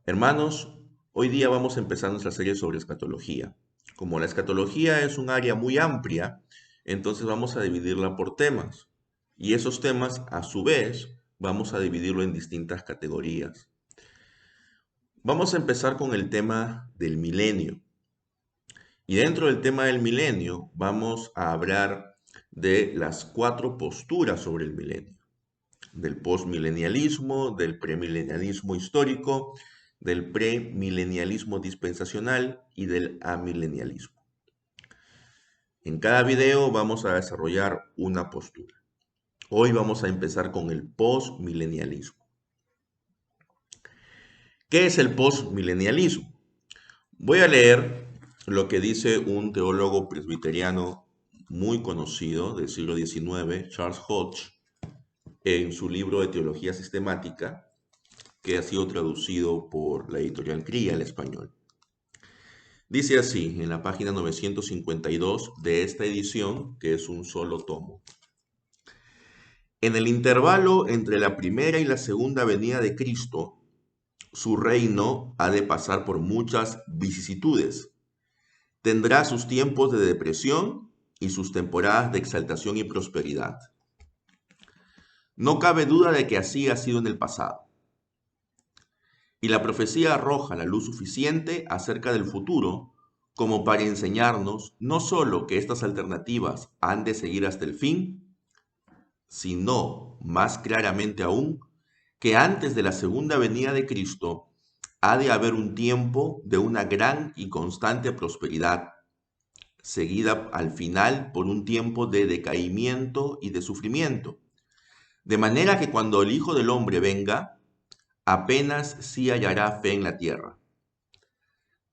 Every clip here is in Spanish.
Hermanos, hoy día vamos a empezar nuestra serie sobre escatología. Como la escatología es un área muy amplia, entonces vamos a dividirla por temas. Y esos temas, a su vez, vamos a dividirlo en distintas categorías. Vamos a empezar con el tema del milenio. Y dentro del tema del milenio vamos a hablar de las cuatro posturas sobre el milenio. Del postmilenialismo, del premilenialismo histórico, del premilenialismo dispensacional y del amilenialismo. En cada video vamos a desarrollar una postura. Hoy vamos a empezar con el postmilenialismo. ¿Qué es el postmilenialismo? Voy a leer lo que dice un teólogo presbiteriano muy conocido del siglo XIX, Charles Hodge, en su libro de Teología Sistemática, que ha sido traducido por la editorial Cría al español. Dice así, en la página 952 de esta edición, que es un solo tomo. En el intervalo entre la primera y la segunda venida de Cristo, su reino ha de pasar por muchas vicisitudes. Tendrá sus tiempos de depresión y sus temporadas de exaltación y prosperidad. No cabe duda de que así ha sido en el pasado. Y la profecía arroja la luz suficiente acerca del futuro como para enseñarnos no solo que estas alternativas han de seguir hasta el fin, sino, más claramente aún, que antes de la segunda venida de Cristo ha de haber un tiempo de una gran y constante prosperidad, seguida al final por un tiempo de decaimiento y de sufrimiento, de manera que cuando el Hijo del Hombre venga, apenas sí hallará fe en la tierra.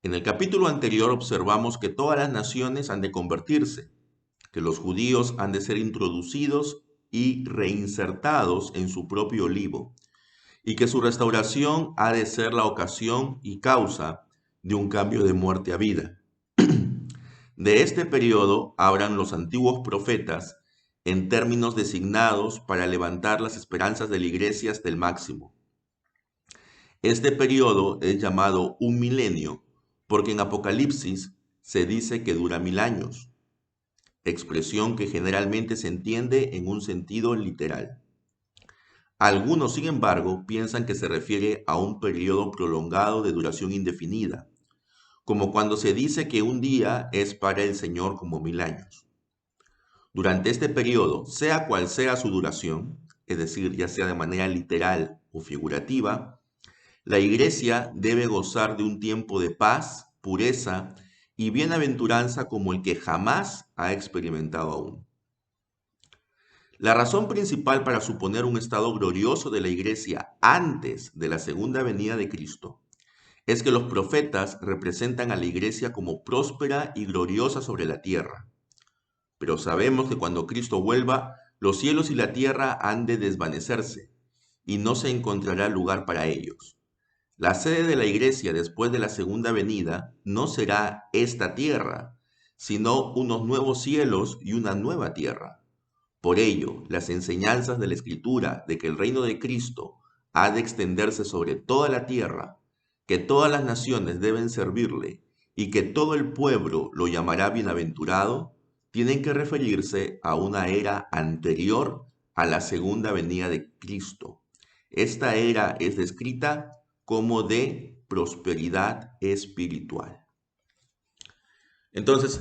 En el capítulo anterior observamos que todas las naciones han de convertirse, que los judíos han de ser introducidos y reinsertados en su propio olivo, y que su restauración ha de ser la ocasión y causa de un cambio de muerte a vida. De este periodo hablan los antiguos profetas en términos designados para levantar las esperanzas de la iglesia hasta el máximo. Este periodo es llamado un milenio porque en Apocalipsis se dice que dura 1000 años, expresión que generalmente se entiende en un sentido literal. Algunos, sin embargo, piensan que se refiere a un periodo prolongado de duración indefinida, como cuando se dice que un día es para el Señor como 1000 años. Durante este periodo, sea cual sea su duración, es decir, ya sea de manera literal o figurativa, la iglesia debe gozar de un tiempo de paz, pureza y bienaventuranza como el que jamás ha experimentado aún. La razón principal para suponer un estado glorioso de la iglesia antes de la segunda venida de Cristo es que los profetas representan a la iglesia como próspera y gloriosa sobre la tierra. Pero sabemos que cuando Cristo vuelva, los cielos y la tierra han de desvanecerse y no se encontrará lugar para ellos. La sede de la iglesia después de la segunda venida no será esta tierra, sino unos nuevos cielos y una nueva tierra. Por ello, las enseñanzas de la Escritura de que el reino de Cristo ha de extenderse sobre toda la tierra, que todas las naciones deben servirle y que todo el pueblo lo llamará bienaventurado, tienen que referirse a una era anterior a la segunda venida de Cristo. Esta era es descrita como de prosperidad espiritual. Entonces,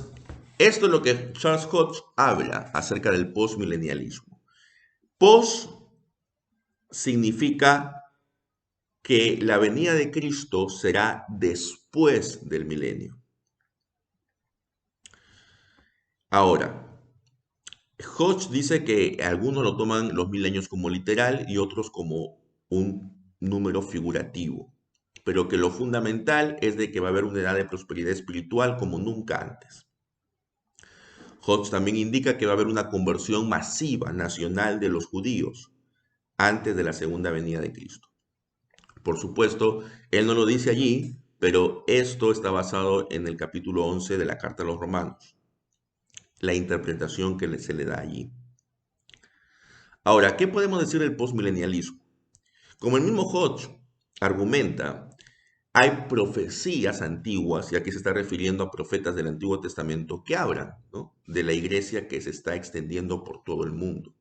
esto es lo que Charles Hodge habla acerca del postmilenialismo. Post significa que la venida de Cristo será después del milenio. Ahora, Hodge dice que algunos lo toman los 1000 años como literal y otros como un número figurativo, pero que lo fundamental es de que va a haber una edad de prosperidad espiritual como nunca antes. Hodge también indica que va a haber una conversión masiva nacional de los judíos antes de la segunda venida de Cristo. Por supuesto, él no lo dice allí, pero esto está basado en el capítulo 11 de la Carta a los Romanos, la interpretación que se le da allí. Ahora, ¿qué podemos decir del postmilenialismo? Como el mismo Hodge argumenta, hay profecías antiguas, y aquí se está refiriendo a profetas del Antiguo Testamento, que hablan, ¿no?, de la iglesia que se está extendiendo por todo el mundo.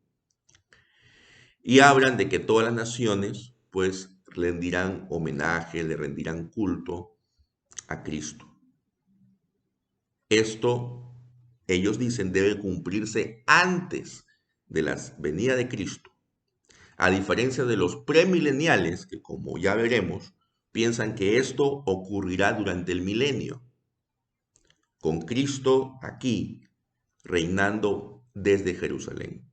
Y hablan de que todas las naciones, pues, rendirán homenaje, le rendirán culto a Cristo. Esto, ellos dicen, debe cumplirse antes de la venida de Cristo. A diferencia de los premileniales, que como ya veremos, piensan que esto ocurrirá durante el milenio, con Cristo aquí, reinando desde Jerusalén.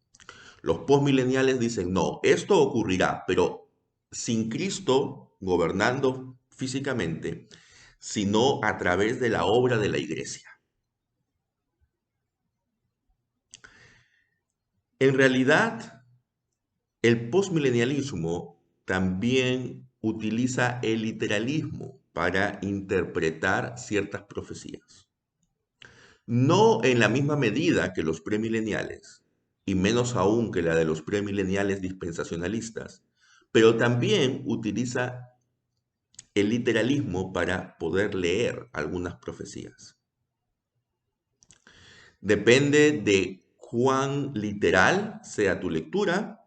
Los postmileniales dicen, no, esto ocurrirá, pero sin Cristo gobernando físicamente, sino a través de la obra de la iglesia. En realidad, el postmilenialismo también utiliza el literalismo para interpretar ciertas profecías. No en la misma medida que los premileniales, y menos aún que la de los premileniales dispensacionalistas, pero también utiliza el literalismo para poder leer algunas profecías. Depende de cuán literal sea tu lectura,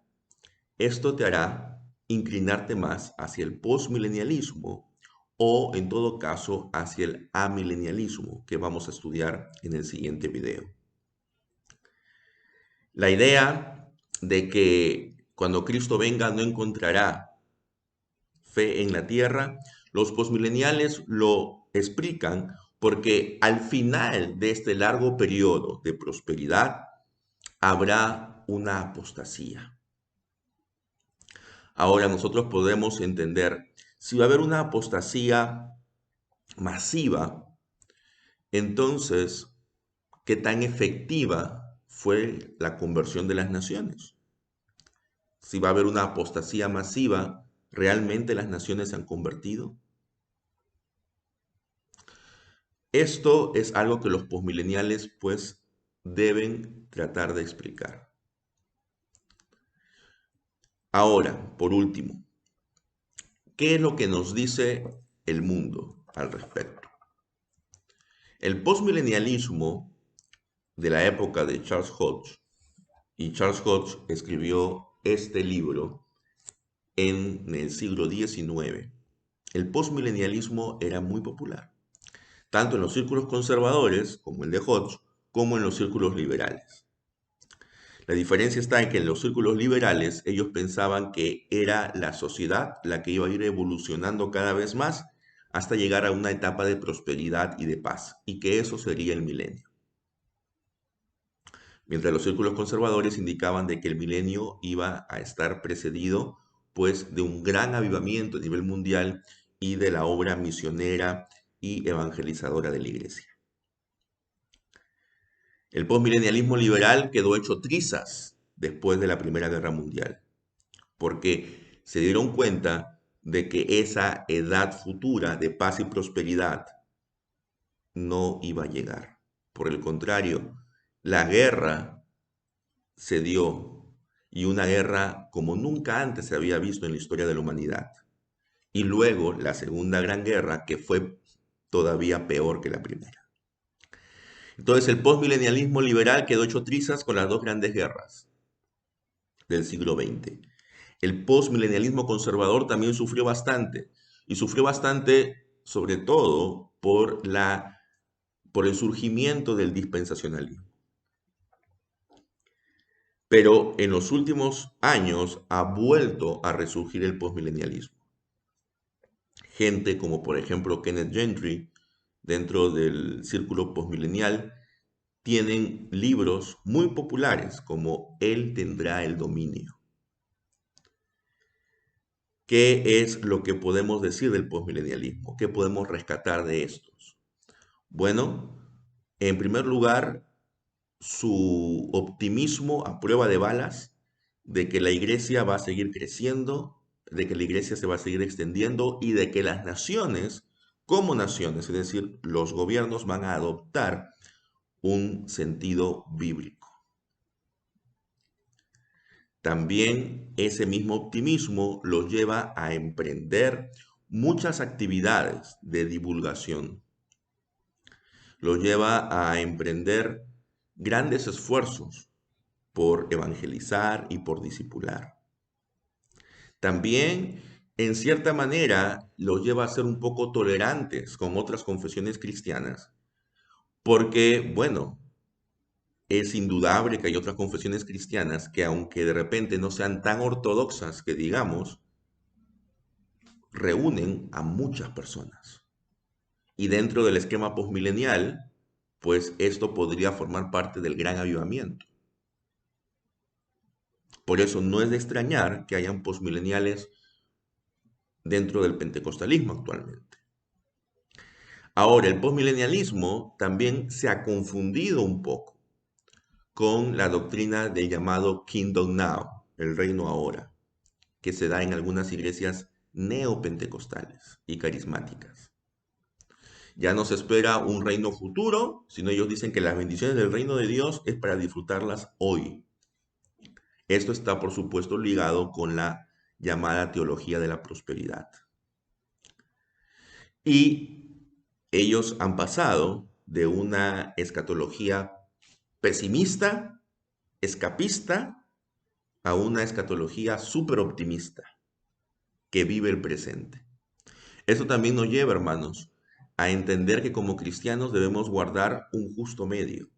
esto te hará inclinarte más hacia el postmilenialismo o, en todo caso, hacia el amilenialismo, que vamos a estudiar en el siguiente video. La idea de que cuando Cristo venga no encontrará fe en la tierra, los postmileniales lo explican porque al final de este largo periodo de prosperidad habrá una apostasía. Ahora nosotros podemos entender, si va a haber una apostasía masiva, entonces, ¿qué tan efectiva fue la conversión de las naciones? Si va a haber una apostasía masiva, ¿realmente las naciones se han convertido? Esto es algo que los posmileniales pues deben tratar de explicar. Ahora, por último, ¿qué es lo que nos dice el mundo al respecto? El postmilenialismo de la época de Charles Hodge, y Charles Hodge escribió este libro en el siglo XIX, el postmilenialismo era muy popular, tanto en los círculos conservadores, como el de Hodge, como en los círculos liberales. La diferencia está en que en los círculos liberales ellos pensaban que era la sociedad la que iba a ir evolucionando cada vez más hasta llegar a una etapa de prosperidad y de paz, y que eso sería el milenio. Mientras los círculos conservadores indicaban de que el milenio iba a estar precedido pues de un gran avivamiento a nivel mundial y de la obra misionera y evangelizadora de la iglesia. El postmilenialismo liberal quedó hecho trizas después de la Primera Guerra Mundial, porque se dieron cuenta de que esa edad futura de paz y prosperidad no iba a llegar. Por el contrario, la guerra se dio, y una guerra como nunca antes se había visto en la historia de la humanidad. Y luego la Segunda Gran Guerra, que fue todavía peor que la primera. Entonces el postmilenialismo liberal quedó hecho trizas con las dos grandes guerras del siglo XX. El postmilenialismo conservador también sufrió bastante, y sufrió bastante sobre todo por el surgimiento del dispensacionalismo. Pero en los últimos años ha vuelto a resurgir el postmilenialismo. Gente como por ejemplo Kenneth Gentry, dentro del círculo postmilenial, tienen libros muy populares como Él tendrá el dominio. ¿Qué es lo que podemos decir del postmilenialismo? ¿Qué podemos rescatar de estos? Bueno, en primer lugar, su optimismo a prueba de balas de que la iglesia va a seguir creciendo, de que la iglesia se va a seguir extendiendo y de que las naciones, como naciones, es decir, los gobiernos van a adoptar un sentido bíblico. También ese mismo optimismo los lleva a emprender muchas actividades de divulgación, los lleva a emprender grandes esfuerzos por evangelizar y por discipular. También, en cierta manera, los lleva a ser un poco tolerantes con otras confesiones cristianas, porque, bueno, es indudable que hay otras confesiones cristianas que, aunque de repente no sean tan ortodoxas que digamos, reúnen a muchas personas. Y dentro del esquema posmilenial, pues esto podría formar parte del gran avivamiento. Por eso no es de extrañar que hayan posmileniales dentro del pentecostalismo actualmente. Ahora, el posmilenialismo también se ha confundido un poco con la doctrina del llamado Kingdom Now, el reino ahora, que se da en algunas iglesias neopentecostales y carismáticas. Ya no se espera un reino futuro, sino ellos dicen que las bendiciones del reino de Dios es para disfrutarlas hoy. Esto está, por supuesto, ligado con la llamada teología de la prosperidad. Y ellos han pasado de una escatología pesimista, escapista, a una escatología súper optimista que vive el presente. Eso también nos lleva, hermanos, a entender que como cristianos debemos guardar un justo medio.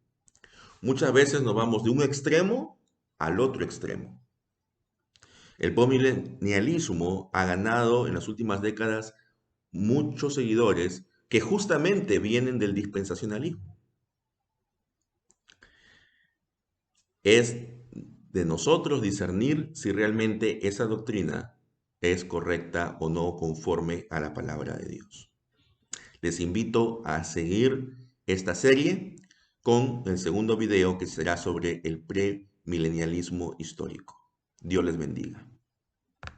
Muchas veces nos vamos de un extremo al otro extremo. El postmilenialismo ha ganado en las últimas décadas muchos seguidores que justamente vienen del dispensacionalismo. Es de nosotros discernir si realmente esa doctrina es correcta o no conforme a la palabra de Dios. Les invito a seguir esta serie con el segundo video que será sobre el premilenialismo histórico. Dios les bendiga.